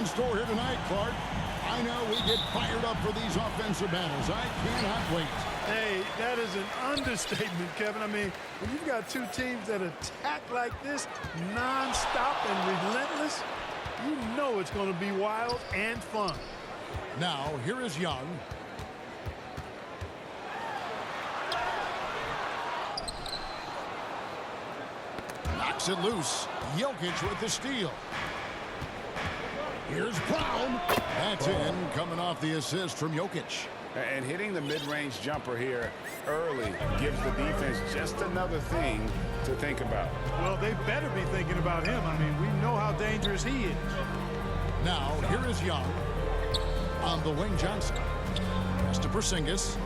store here tonight, Clark. I know we get fired up for these offensive battles. I cannot wait. Hey, that is an understatement, Kevin. I mean, when you've got two teams that attack like this, nonstop and relentless, you know it's going to be wild and fun. Now, here is Young. Knocks it loose. Jokic with the steal. Here's Brown. That's in, coming off the assist from Jokic. And hitting the mid-range jumper here early gives the defense just another thing to think about. Well, they better be thinking about him. I mean, we know how dangerous he is. Now, here is Young. On the wing, Johnson. Pass to Porzingis.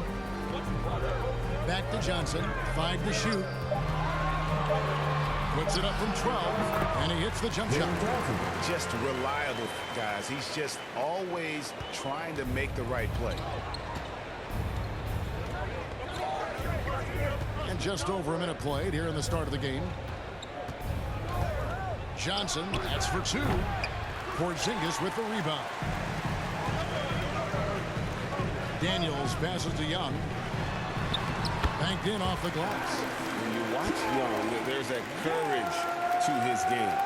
Back to Johnson. 5 to shoot. Puts it up from 12, and he hits the jump shot. Just reliable, guys. He's just always trying to make the right play. And just over a minute played here in the start of the game. Johnson, that's for 2. Porzingis with the rebound. Daniels passes to Young. Banked in off the glass. When you watch Young, there's a courage to his game.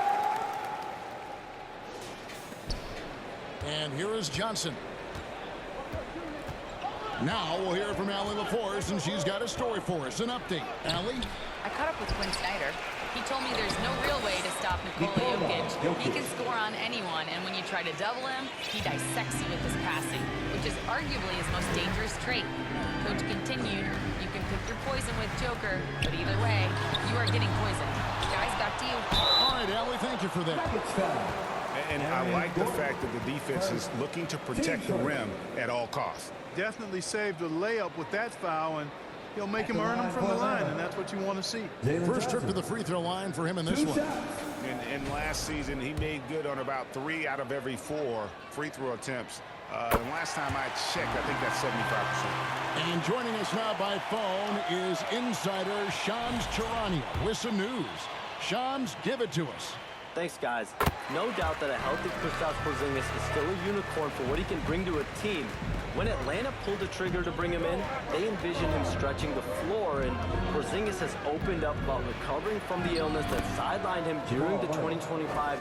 And here is Johnson. Now we'll hear from Allie LaForce, and she's got a story for us. An update. Allie? I caught up with Quinn Snyder. He told me there's no real way to stop Nikola Jokic. He can score on anyone, and when you try to double him, he dissects you with his passing, which is arguably his most dangerous trait. Coach continued, you can pick your poison with Joker, but either way, you are getting poisoned. Guys, back to you. All right, Allie, thank you for that. And I like the fact that the defense is looking to protect the rim at all costs. Definitely saved a layup with that foul, and he'll make him earn them from the line, and that's what you want to see. First trip to the free throw line for him in this one. And last season, he made good on about 3 out of every 4 free throw attempts. And last time I checked, I think that's 75%. And joining us now by phone is insider Shams Charania with some news. Shams, give it to us. Thanks, guys. No doubt that a healthy Kristaps Porzingis is still a unicorn for what he can bring to a team. When Atlanta pulled the trigger to bring him in, they envisioned him stretching the floor, and Porzingis has opened up about recovering from the illness that sidelined him during the 2025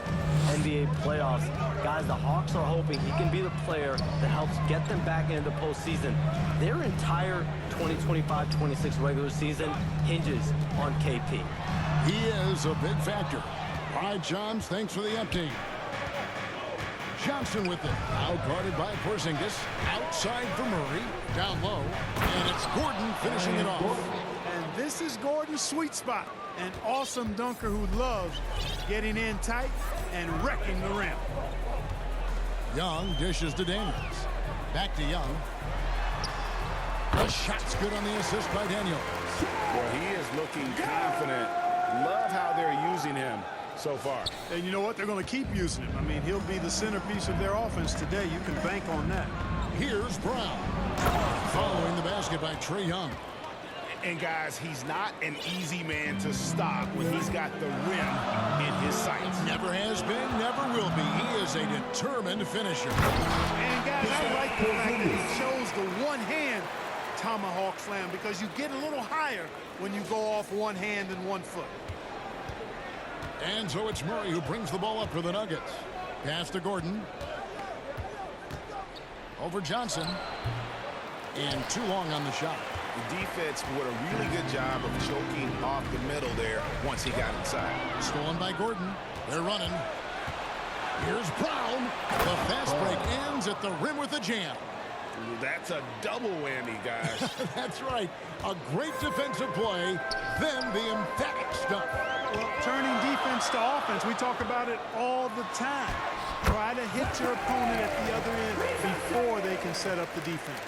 NBA playoffs. Guys, the Hawks are hoping he can be the player that helps get them back into the postseason. Their entire 2025-26 regular season hinges on KP. He is a big factor. All right, Shams, thanks for the update. Johnson with it. Now guarded by Porzingis. Outside for Murray. Down low. And it's Gordon finishing it off. And this is Gordon's sweet spot. An awesome dunker who loves getting in tight and wrecking the rim. Young dishes to Daniels. Back to Young. The shot's good on the assist by Daniels. Well, he is looking confident. Love how they're using him so far. And you know what? They're going to keep using him. I mean, he'll be the centerpiece of their offense today. You can bank on that. Here's Brown. Following the basket by Trae Young. And guys, he's not an easy man to stop when he's got the rim in his sights. Never has been, never will be. He is a determined finisher. And guys, I like the fact that he chose the one-hand tomahawk slam because you get a little higher when you go off one hand and one foot. And so it's Murray who brings the ball up for the Nuggets. Pass to Gordon. Over Johnson. And too long on the shot. The defense did a really good job of choking off the middle there once he got inside. Stolen by Gordon. They're running. Here's Brown. The fast break ends at the rim with a jam. That's a double whammy, guys. That's right. A great defensive play, then the emphatic stuff. Well, turning defense to offense, we talk about it all the time. Try to hit your opponent at the other end before they can set up the defense.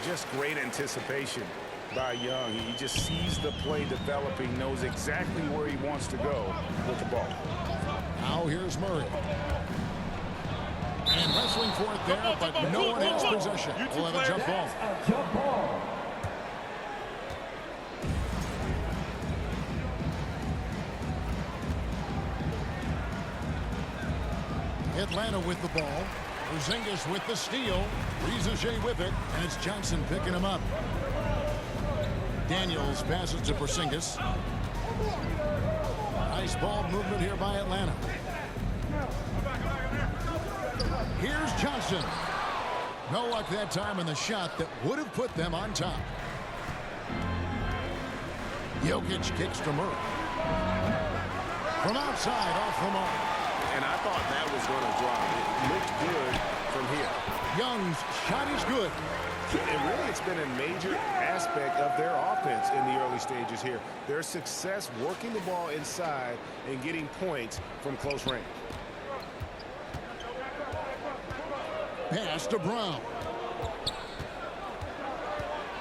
Just great anticipation by Young. He just sees the play developing, knows exactly where he wants to go with the ball. Now here's Murray. And wrestling for it there, but no one has possession. We'll have a jump ball. Atlanta with the ball. Porzingis with the steal. Rizaje with it, and it's Johnson picking him up. Daniels passes to Porzingis. Nice ball movement here by Atlanta. Here's Johnson. No luck that time in the shot that would have put them on top. Jokic kicks to Murray. From outside, off the mark. And I thought that was going to drop. It looked good from here. Young's shot is good. And really, it's been a major aspect of their offense in the early stages here. Their success working the ball inside and getting points from close range. Pass to Brown.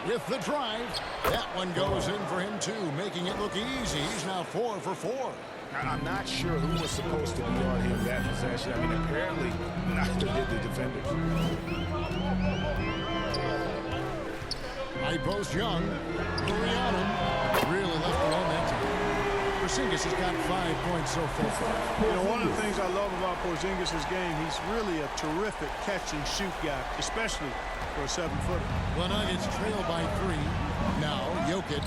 With the drive, that one goes in for him too, making it look easy. He's now 4 for 4. I'm not sure who was supposed to be on him that possession. I mean, apparently, neither did the defenders. High post Young. Murray on him. Really left alone that time. Porzingis has got 5 points so far. You know, one of the things I love about Porzingis' game, he's really a terrific catch-and-shoot guy, especially for a 7-footer. The Nuggets trail by 3. Now, Jokic.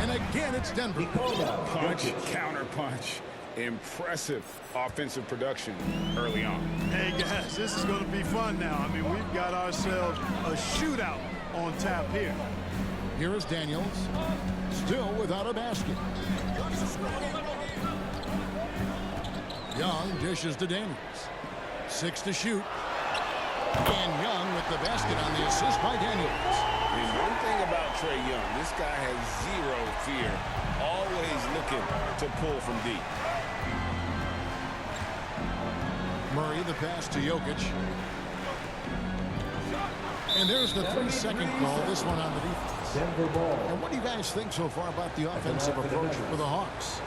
And again, it's Denver. Punch, counter punch. Impressive offensive production early on. Hey, guys, this is going to be fun now. I mean, we've got ourselves a shootout on tap here. Here is Daniels. Still without a basket. Young dishes to Daniels. 6 to shoot. And Young with the basket on the assist by Daniels. And one thing about Trae Young, this guy has zero fear. Always looking to pull from deep. Murray, the pass to Jokic. And there's the 3-second call, this one on the defense. And what do you guys think so far about the offensive approach for the Hawks?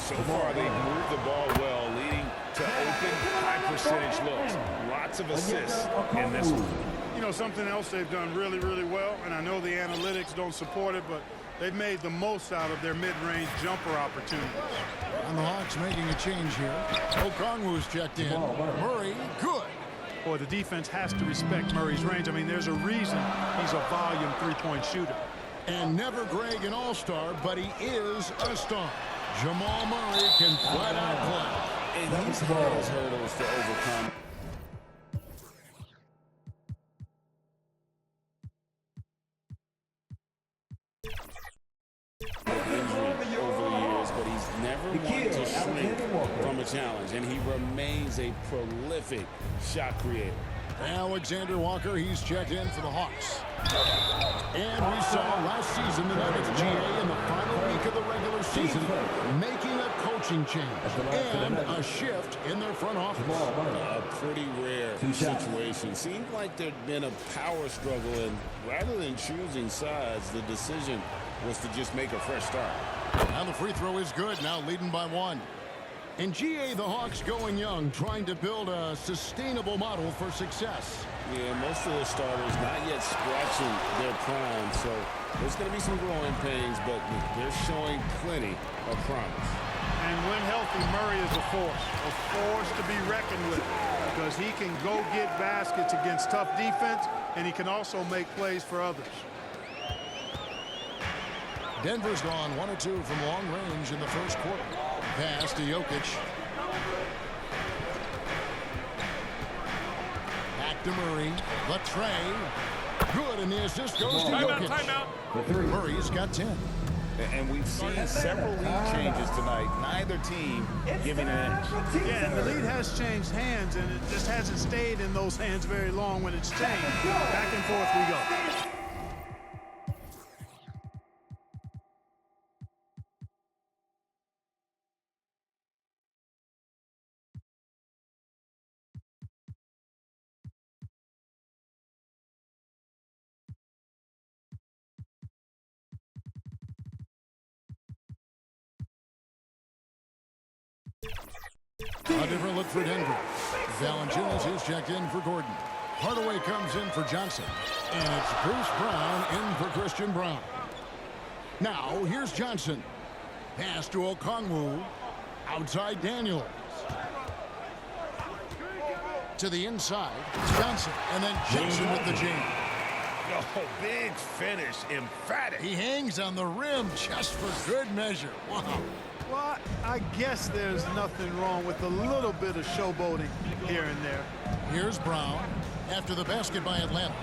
So far, they've moved the ball well, leading to open, high-percentage looks. Lots of assists in this one. You know, something else they've done really, really well, and I know the analytics don't support it, but they've made the most out of their mid-range jumper opportunities. And the Hawks making a change here. Okongwu's checked in. Murray, good. Boy, the defense has to respect Murray's range. I mean, there's a reason he's a volume three-point shooter. And never Greg an all-star, but he is a star. Jamal Murray can flat out play. And he's had his hurdles to overcome. Injury over the years, but he's never wanted to shrink from a challenge, and he remains a prolific shot creator. Alexander Walker, he's checked in for the Hawks. And we saw last season the Nuggets GA in the final week of the regular season making a coaching change and a shift in their front office. A pretty rare situation. Seemed like there'd been a power struggle, and rather than choosing sides, the decision was to just make a fresh start. And the free throw is good, now leading by 1. In GA, the Hawks going young, trying to build a sustainable model for success. Yeah, most of the starters not yet scratching their prime, so there's going to be some growing pains, but they're showing plenty of promise. And when healthy, Murray is a force to be reckoned with, because he can go get baskets against tough defense, and he can also make plays for others. Denver's gone 1 or 2 from long range in the first quarter. Pass to Jokic. Back to Murray. Latrey. Good, and the assist goes to Jokic. Timeout. Murray's got 10. And we've seen several lead changes tonight. Neither team giving an edge. Yeah, and the lead has changed hands, and it just hasn't stayed in those hands very long when it's changed. Back and forth we go. look for Denver. Valanciunas is checked in for Gordon. Hardaway comes in for Johnson. And it's Bruce Brown in for Christian Brown. Now, here's Johnson. Pass to Okongwu. Outside Daniels. To the inside. It's Johnson. And then Johnson with the jam. Oh, big finish. Emphatic. He hangs on the rim just for good measure. Wow. Well, I guess there's nothing wrong with a little bit of showboating here and there. Here's Brown after the basket by Atlanta.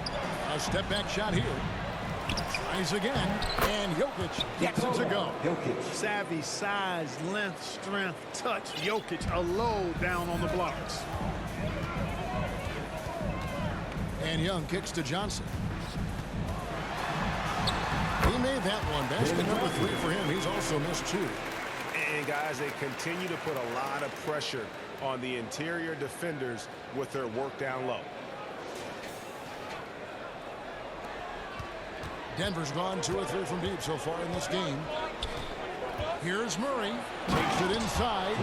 A step-back shot here. Tries again, and Jokic gets it to go. Savvy, size, length, strength, touch. Jokic, a low down on the blocks. And Young kicks to Johnson. He made that one. Basket number 3 for him. He's also missed 2. And, guys, they continue to put a lot of pressure on the interior defenders with their work down low. Denver's gone 2 or 3 from deep so far in this game. Here's Murray. Takes it inside.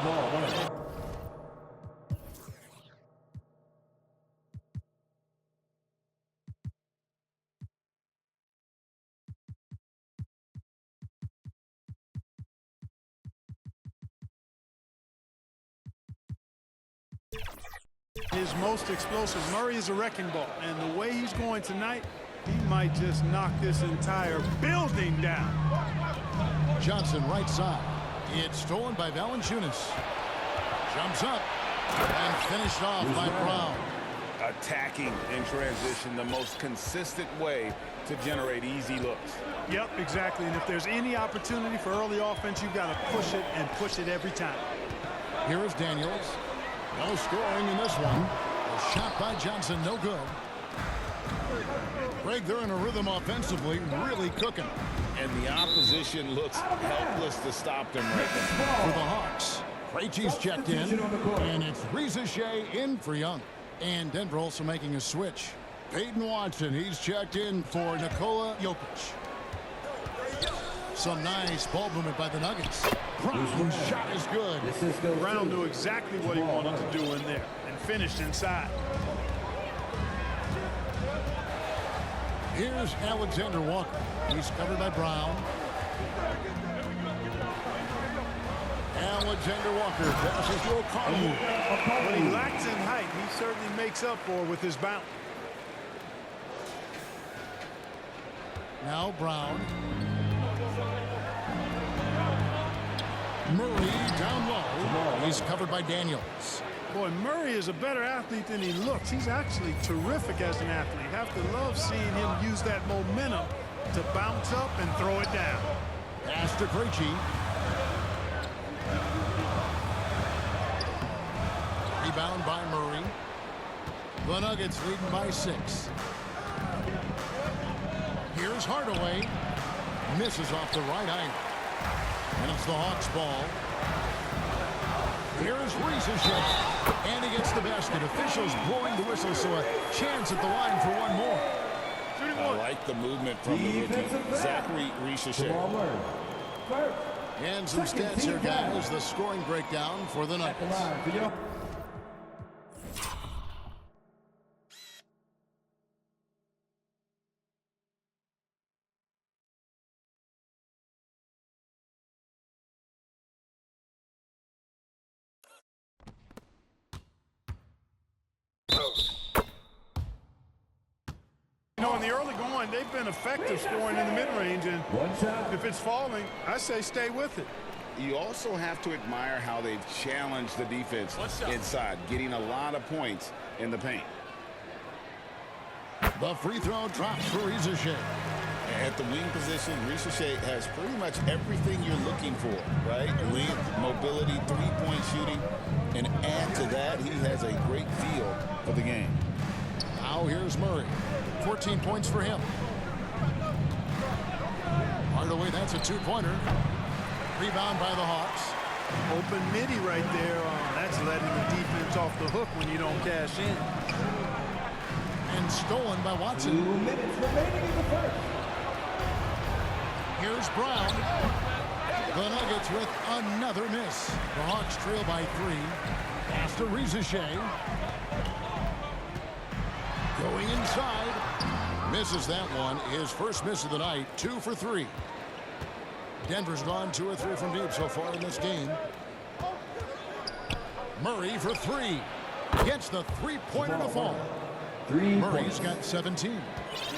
His most explosive. Murray is a wrecking ball. And the way he's going tonight, he might just knock this entire building down. Johnson right side. It's stolen by Valanciunas. Jumps up and finished off by Brown. Attacking in transition, the most consistent way to generate easy looks. Yep, exactly. And if there's any opportunity for early offense, you've got to push it and push it every time. Here is Daniels. No scoring in this one. A shot by Johnson, no good. Greg, they're in a rhythm offensively, really cooking. And the opposition looks helpless to stop them right now. For the Hawks, Krejci's checked in, and it's Rizachet in for Young. And Denver also making a switch. Peyton Watson, he's checked in for Nikola Jokic. Some nice ball movement by the Nuggets. Brown's shot is good. Brown knew exactly what he wanted to do in there and finished inside. Here's Alexander Walker. He's covered by Brown. Alexander Walker passes to Okongwu. What he lacks in height, he certainly makes up for with his bounce. Now Brown. Murray down low. He's covered by Daniels. Boy, Murray is a better athlete than he looks. He's actually terrific as an athlete. Have to love seeing him use that momentum to bounce up and throw it down. Pass to Krejci. Rebound by Murray. The Nuggets leading by 6. Here's Hardaway. Misses off the right iron. And it's the Hawks ball. Here's Rizachet. And he gets the basket. Officials blowing the whistle, so a chance at the line for one more. I like the movement from the rookie, Zachary Rizachet. And some stats here, guys. The scoring breakdown for the Nuggets. You know, in the early going, they've been effective scoring in the mid-range, and if it's falling, I say stay with it. You also have to admire how they've challenged the defense inside, getting a lot of points in the paint. The free throw drops for Rizachet. At the wing position, Rizachet has pretty much everything you're looking for, right? Length, mobility, three-point shooting, and add to that, he has a great feel for the game. Now here's Murray. 14 points for him. Hardaway, that's a two-pointer. Rebound by the Hawks. Open midi right there. That's letting the defense off the hook when you don't cash in. And stolen by Watson. 2 minutes remaining in the first. Here's Brown. The Nuggets with another miss. The Hawks trail by 3. Pass to Ricochet. Going inside. Misses that one. His first miss of the night. 2 for 3. Denver's gone 2 or 3 from deep so far in this game. Murray for 3. Gets the three-pointer to fall. Murray's got 17.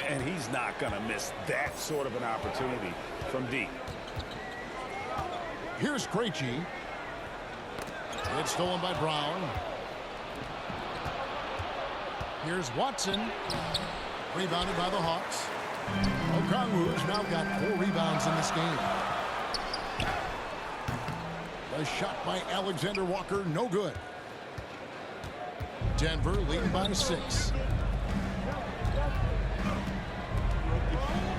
And he's not going to miss that sort of an opportunity from deep. Here's Krejci. It's stolen by Brown. Here's Watson. Rebounded by the Hawks. Okongwu's now got 4 rebounds in this game. A shot by Alexander Walker, no good. Denver leading by 6.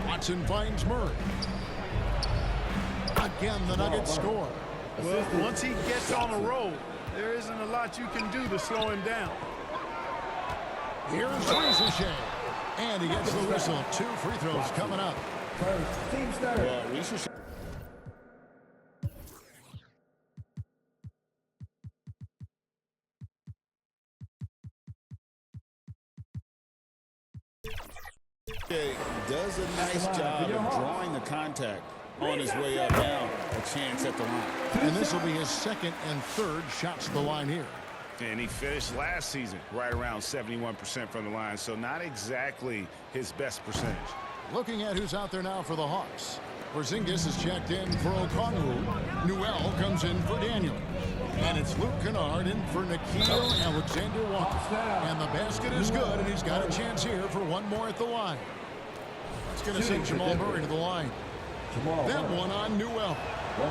Watson finds Murray. Again, the Nuggets score. Well, once he gets on a roll, there isn't a lot you can do to slow him down. Here's Ricochet. And he gets the whistle. 2 free throws coming up. Team Snyder. Well, Ricochet. Does a nice job of drawing the contact on his way up. Now a chance at the line. And this will be his second and third shots to the line here. And he finished last season right around 71% from the line, so not exactly his best percentage. Looking at who's out there now for the Hawks. Porzingis is checked in for Okongwu. Newell comes in for Daniel. And it's Luke Kennard in for Nickeil Alexander-Walker. And the basket is good, and he's got a chance here for one more at the line. It's going to send Jamal Murray to the line. That one on Newell.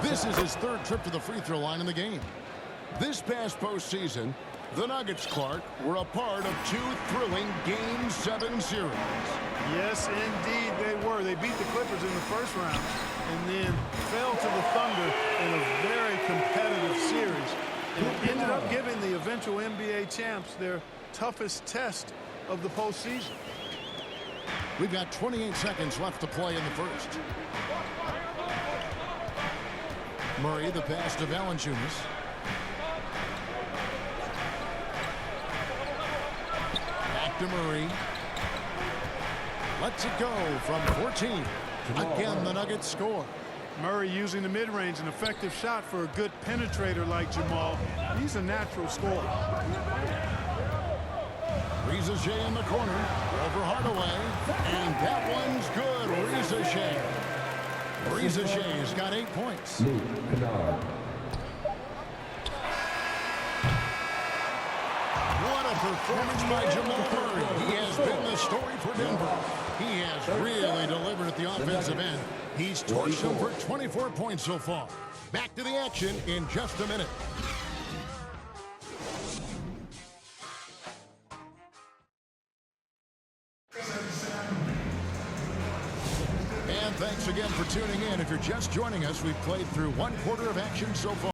This is his 3rd trip to the free throw line in the game. This past postseason, the Nuggets, Clark, were a part of 2 thrilling Game 7 series. Yes, indeed they were. They beat the Clippers in the first round and then fell to the Thunder in a very competitive series. And it ended up giving the eventual NBA champs their toughest test of the postseason. We've got 28 seconds left to play in the first. Murray, the pass to Valanciunas. Back to Murray. Lets it go from 14. Again, the Nuggets score. Murray using the mid-range, an effective shot for a good penetrator like Jamal. He's a natural scorer. Ricochet in the corner. Over Hardaway. And that one's good. Ricochet. Ricochet's got 8 points. What a performance by Jamal Murray. He has been the story for Denver. He has really delivered at the offensive end. He's torched them for 24 points so far. Back to the action in just a minute. And thanks again for tuning in. If you're just joining us, we've played through 1/4 of action so far.